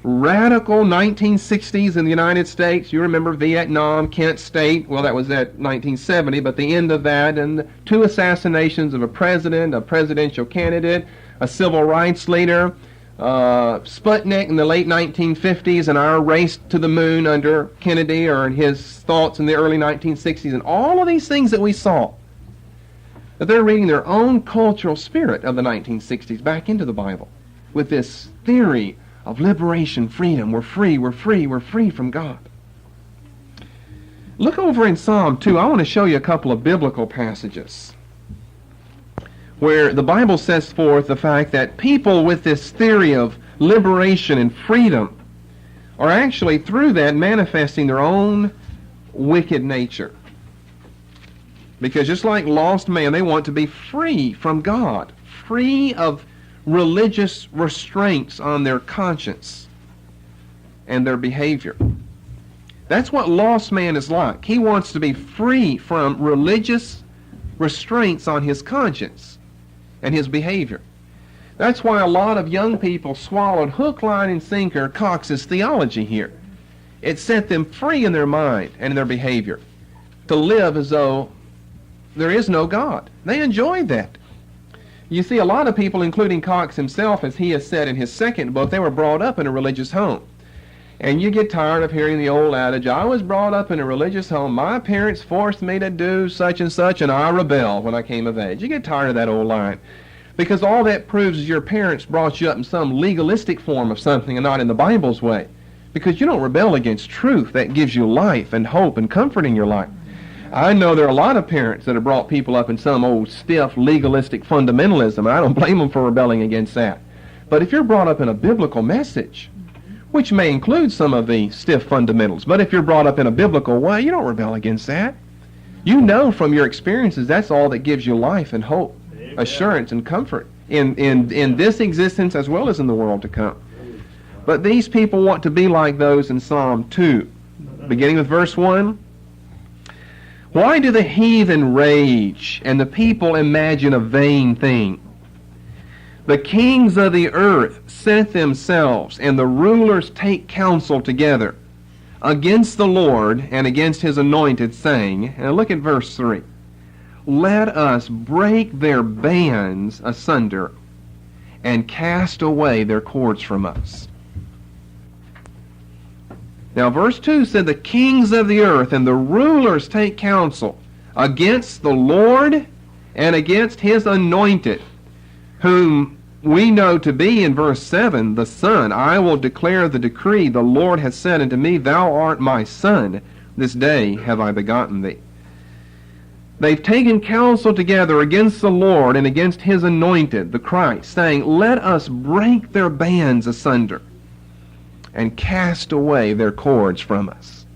A: radical 1960s in the United States. You remember Vietnam, Kent State. Well, that was at 1970, but the end of that, and 2 assassinations of a president, a presidential candidate, a civil rights leader, Sputnik in the late 1950s, and our race to the moon under Kennedy, or his thoughts in the early 1960s, and all of these things that we saw, that they're reading their own cultural spirit of the 1960s back into the Bible with this theory of liberation, freedom. We're free, we're free, we're free from God. Look over in Psalm 2. I want to show you a couple of biblical passages where the Bible sets forth the fact that people with this theory of liberation and freedom are actually, through that, manifesting their own wicked nature. Because just like lost man, they want to be free from God, free of religious restraints on their conscience and their behavior. That's what lost man is like. He wants to be free from religious restraints on his conscience and his behavior. That's why a lot of young people swallowed hook, line, and sinker Cox's theology here. It set them free in their mind and in their behavior to live as though there is no God. They enjoyed that. You see, a lot of people, including Cox himself, as he has said in his second book, they were brought up in a religious home. And you get tired of hearing the old adage, I was brought up in a religious home, my parents forced me to do such, and I rebelled when I came of age. You get tired of that old line. Because all that proves is your parents brought you up in some legalistic form of something and not in the Bible's way. Because you don't rebel against truth that gives you life and hope and comfort in your life. I know there are a lot of parents that have brought people up in some old stiff legalistic fundamentalism, and I don't blame them for rebelling against that. But if you're brought up in a biblical message, which may include some of the stiff fundamentals, but if you're brought up in a biblical way, you don't rebel against that. You know from your experiences that's all that gives you life and hope, assurance and comfort in this existence as well as in the world to come. But these people want to be like those in Psalm 2, beginning with verse 1. Why do the heathen rage and the people imagine a vain thing? The kings of the earth set themselves, and the rulers take counsel together against the Lord and against his anointed, saying, and look at verse 3, let us break their bands asunder and cast away their cords from us. Now, verse 2 said, the kings of the earth and the rulers take counsel against the Lord and against his anointed, whom we know to be, in verse 7, the Son. I will declare the decree. The Lord has said unto me, Thou art my Son. This day have I begotten thee. They've taken counsel together against the Lord and against his anointed, the Christ, saying, Let us break their bands asunder and cast away their cords from us.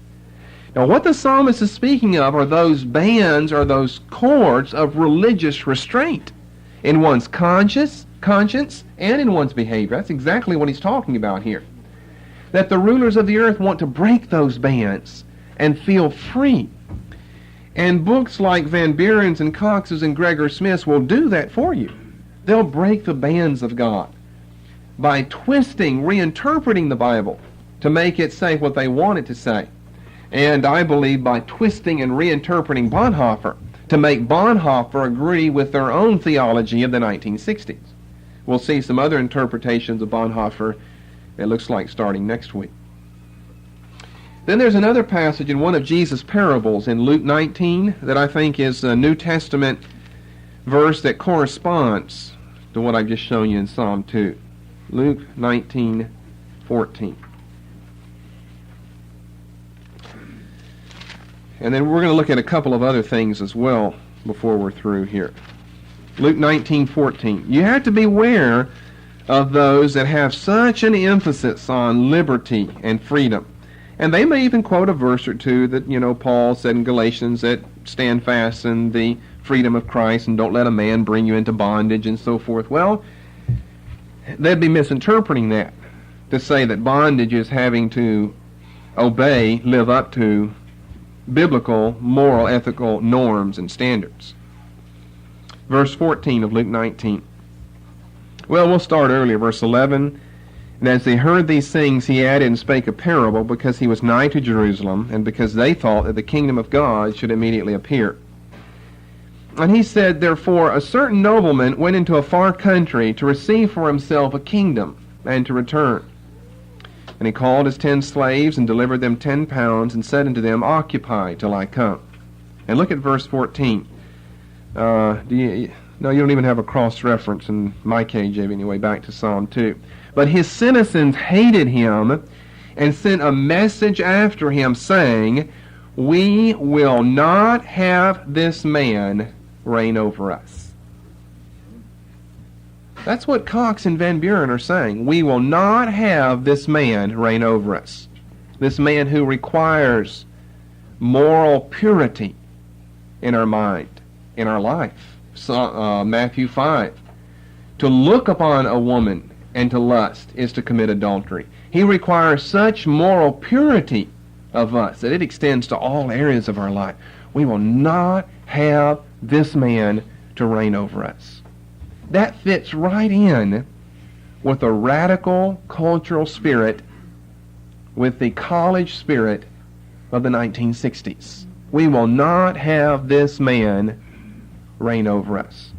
A: Now, what the psalmist is speaking of are those bands, or those cords of religious restraint in one's conscience, and in one's behavior. That's exactly what he's talking about here. That the rulers of the earth want to break those bands and feel free. And books like Van Buren's and Cox's and Gregor Smith's will do that for you. They'll break the bands of God by twisting, reinterpreting the Bible to make it say what they want it to say. And I believe by twisting and reinterpreting Bonhoeffer to make Bonhoeffer agree with their own theology of the 1960s. We'll see some other interpretations of Bonhoeffer, it looks like, starting next week. Then there's another passage in one of Jesus' parables in Luke 19 that I think is a New Testament verse that corresponds to what I've just shown you in Psalm 2. Luke 19:14. And then we're going to look at a couple of other things as well before we're through here. Luke 19:14. You have to beware of those that have such an emphasis on liberty and freedom. And they may even quote a verse or two that, Paul said in Galatians, that stand fast in the freedom of Christ and don't let a man bring you into bondage and so forth. Well, they'd be misinterpreting that to say that bondage is having to obey, live up to biblical, moral, ethical norms and standards. Verse 14 of Luke 19. Well, we'll start earlier, verse 11. And as they heard these things, he added and spake a parable, because he was nigh to Jerusalem, and because they thought that the kingdom of God should immediately appear. And he said, Therefore a certain nobleman went into a far country to receive for himself a kingdom, and to return. And he called his 10 slaves, and delivered them 10 pounds, and said unto them, Occupy till I come. And look at verse 14. No, you don't even have a cross-reference in my KJV anyway, back to Psalm 2. But his citizens hated him and sent a message after him, saying, We will not have this man reign over us. That's what Cox and Van Buren are saying. We will not have this man reign over us. This man who requires moral purity in our mind, in our life. Matthew 5. To look upon a woman and to lust is to commit adultery. He requires such moral purity of us that it extends to all areas of our life. We will not have this man to reign over us. That fits right in with the radical cultural spirit, with the college spirit of the 1960s. We will not have this man reign over us.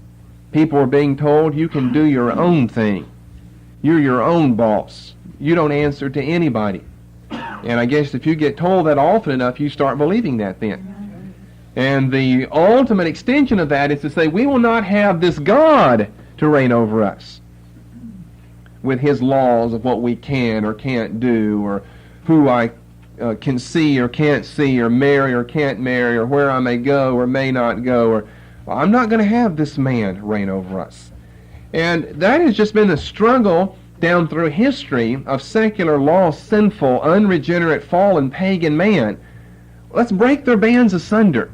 A: People are being told, you can do your own thing. You're your own boss. You don't answer to anybody. And I guess if you get told that often enough, you start believing that then. And the ultimate extension of that is to say, we will not have this God to reign over us with his laws of what we can or can't do, or who I can see or can't see, or marry or can't marry, or where I may go or may not go, or I'm not going to have this man reign over us. And that has just been a struggle down through history of secular, lost, sinful, unregenerate, fallen, pagan man. Let's break their bands asunder.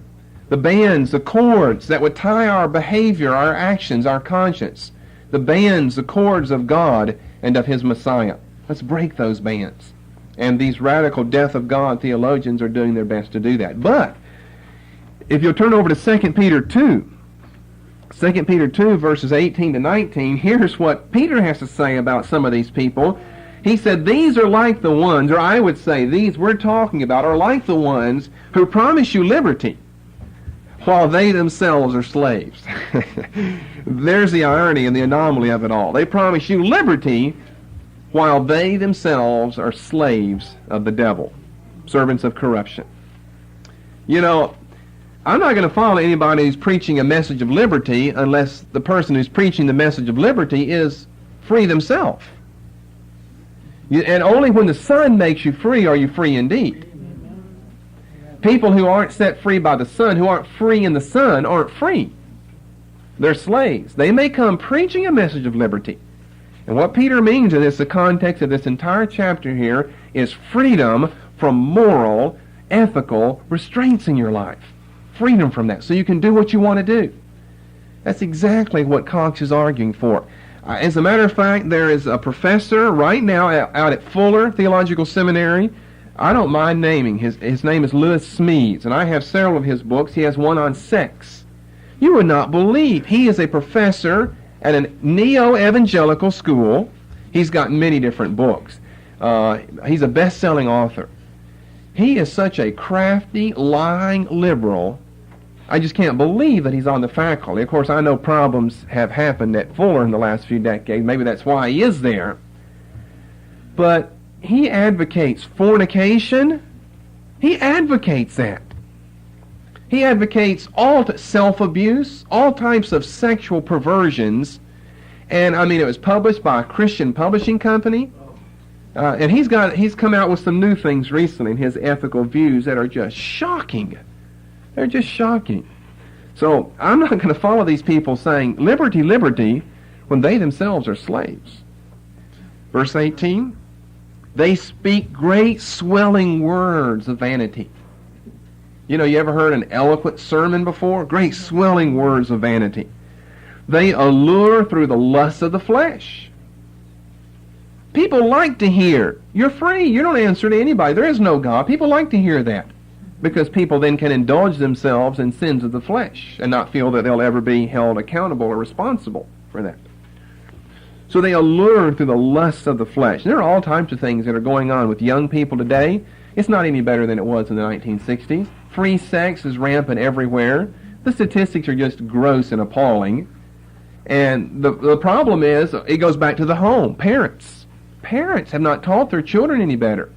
A: The bands, the cords that would tie our behavior, our actions, our conscience. The bands, the cords of God and of his Messiah. Let's break those bands. And these radical death of God theologians are doing their best to do that. But if you'll turn over to 2 Peter 2, 2 Peter 2, verses 18 to 19, here's what Peter has to say about some of these people. He said, these are like the ones, or I would say these we're talking about, are like the ones who promise you liberty, while they themselves are slaves. There's the irony and the anomaly of it all. They promise you liberty, while they themselves are slaves of the devil, servants of corruption. I'm not going to follow anybody who's preaching a message of liberty unless the person who's preaching the message of liberty is free themselves. And only when the Son makes you free are you free indeed. People who aren't set free by the Son, who aren't free in the Son, aren't free. They're slaves. They may come preaching a message of liberty. And what Peter means in this, the context of this entire chapter here, is freedom from moral, ethical restraints in your life. Freedom from that, so you can do what you want to do. That's exactly what Cox is arguing for. As a matter of fact, there is a professor right now out at Fuller Theological Seminary. I don't mind naming. His name is Lewis Smedes, and I have several of his books. He has one on sex. You would not believe. He is a professor at a neo-evangelical school. He's got many different books. He's a best-selling author. He is such a crafty, lying liberal. I just can't believe that he's on the faculty. Of course, I know problems have happened at Fuller in the last few decades. Maybe that's why he is there. But he advocates fornication. He advocates that. He advocates all self-abuse, all types of sexual perversions. And, I mean, it was published by a Christian publishing company. And he's come out with some new things recently in his ethical views that are just shocking. They're just shocking. So I'm not going to follow these people saying, liberty, liberty, when they themselves are slaves. Verse 18, they speak great swelling words of vanity. You know, you ever heard an eloquent sermon before? Great swelling words of vanity. They allure through the lusts of the flesh. People like to hear, you're free, you don't answer to anybody, there is no God. People like to hear that, because people then can indulge themselves in sins of the flesh and not feel that they'll ever be held accountable or responsible for that. So they allure through the lusts of the flesh. And there are all types of things that are going on with young people today. It's not any better than it was in the 1960s. Free sex is rampant everywhere. The statistics are just gross and appalling. And the problem is, it goes back to the home. Parents have not taught their children any better.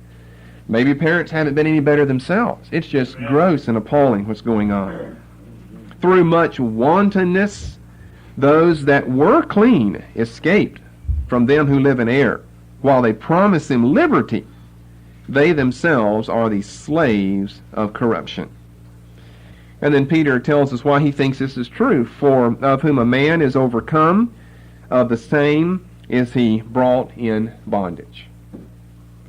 A: Maybe parents haven't been any better themselves. It's just gross and appalling what's going on. Through much wantonness, those that were clean escaped from them who live in error. While they promise them liberty, they themselves are the slaves of corruption. And then Peter tells us why he thinks this is true. For of whom a man is overcome, of the same is he brought in bondage.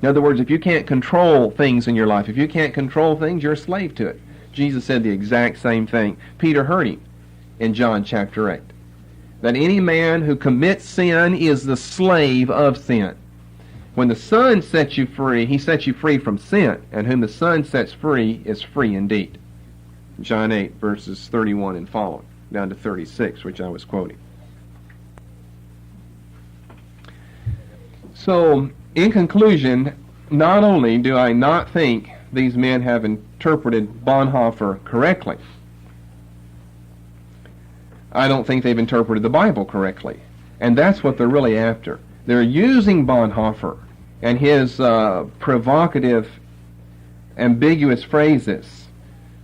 A: In other words, if you can't control things in your life, if you can't control things, you're a slave to it. Jesus said the exact same thing. Peter heard him in John chapter 8. That any man who commits sin is the slave of sin. When the Son sets you free, he sets you free from sin, and whom the Son sets free is free indeed. John 8, verses 31 and following, down to 36, which I was quoting. So, in conclusion, not only do I not think these men have interpreted Bonhoeffer correctly, I don't think they've interpreted the Bible correctly. And that's what they're really after. They're using Bonhoeffer and his provocative, ambiguous phrases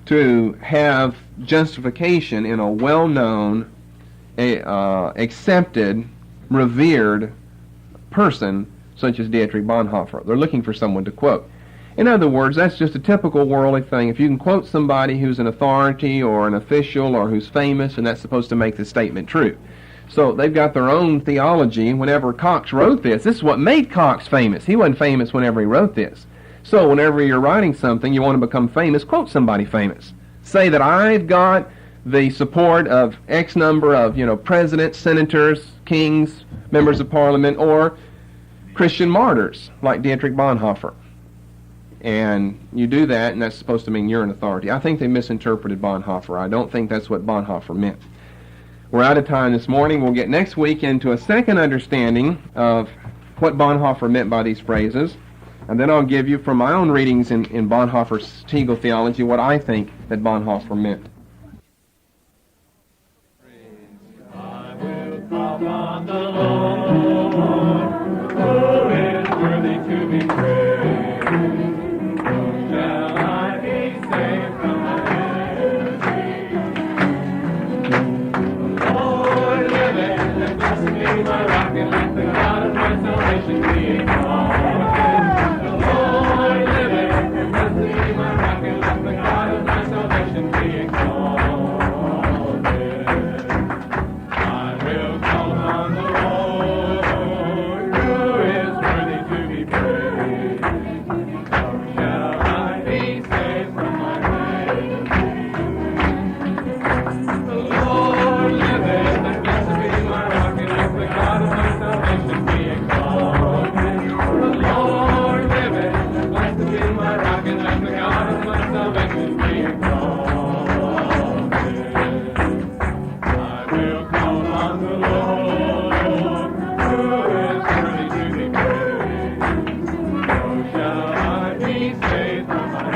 A: to have justification in a well-known, accepted, revered person such as Dietrich Bonhoeffer. They're looking for someone to quote. In other words, that's just a typical worldly thing. If you can quote somebody who's an authority or an official or who's famous, and that's supposed to make the statement true. So they've got their own theology. Whenever Cox wrote this is what made Cox famous. He wasn't famous whenever he wrote this. So whenever you're writing something, you want to become famous, quote somebody famous. Say that I've got the support of X number of, presidents, senators, kings, members of parliament, or Christian martyrs like Dietrich Bonhoeffer. And you do that, and that's supposed to mean you're an authority. I think they misinterpreted Bonhoeffer. I don't think that's what Bonhoeffer meant. We're out of time this morning. We'll get next week into a second understanding of what Bonhoeffer meant by these phrases. And then I'll give you, from my own readings in Bonhoeffer's Tegel Theology, what I think that Bonhoeffer meant.
B: I will call on the Lord, who is worthy to be praised. Whom shall I be saved from my enemies? The Lord liveth, and blessed be my rock and life, my rock and let the God of my salvation be exalted. I will call on the Lord, who is worthy to be praised. So shall I be saved from my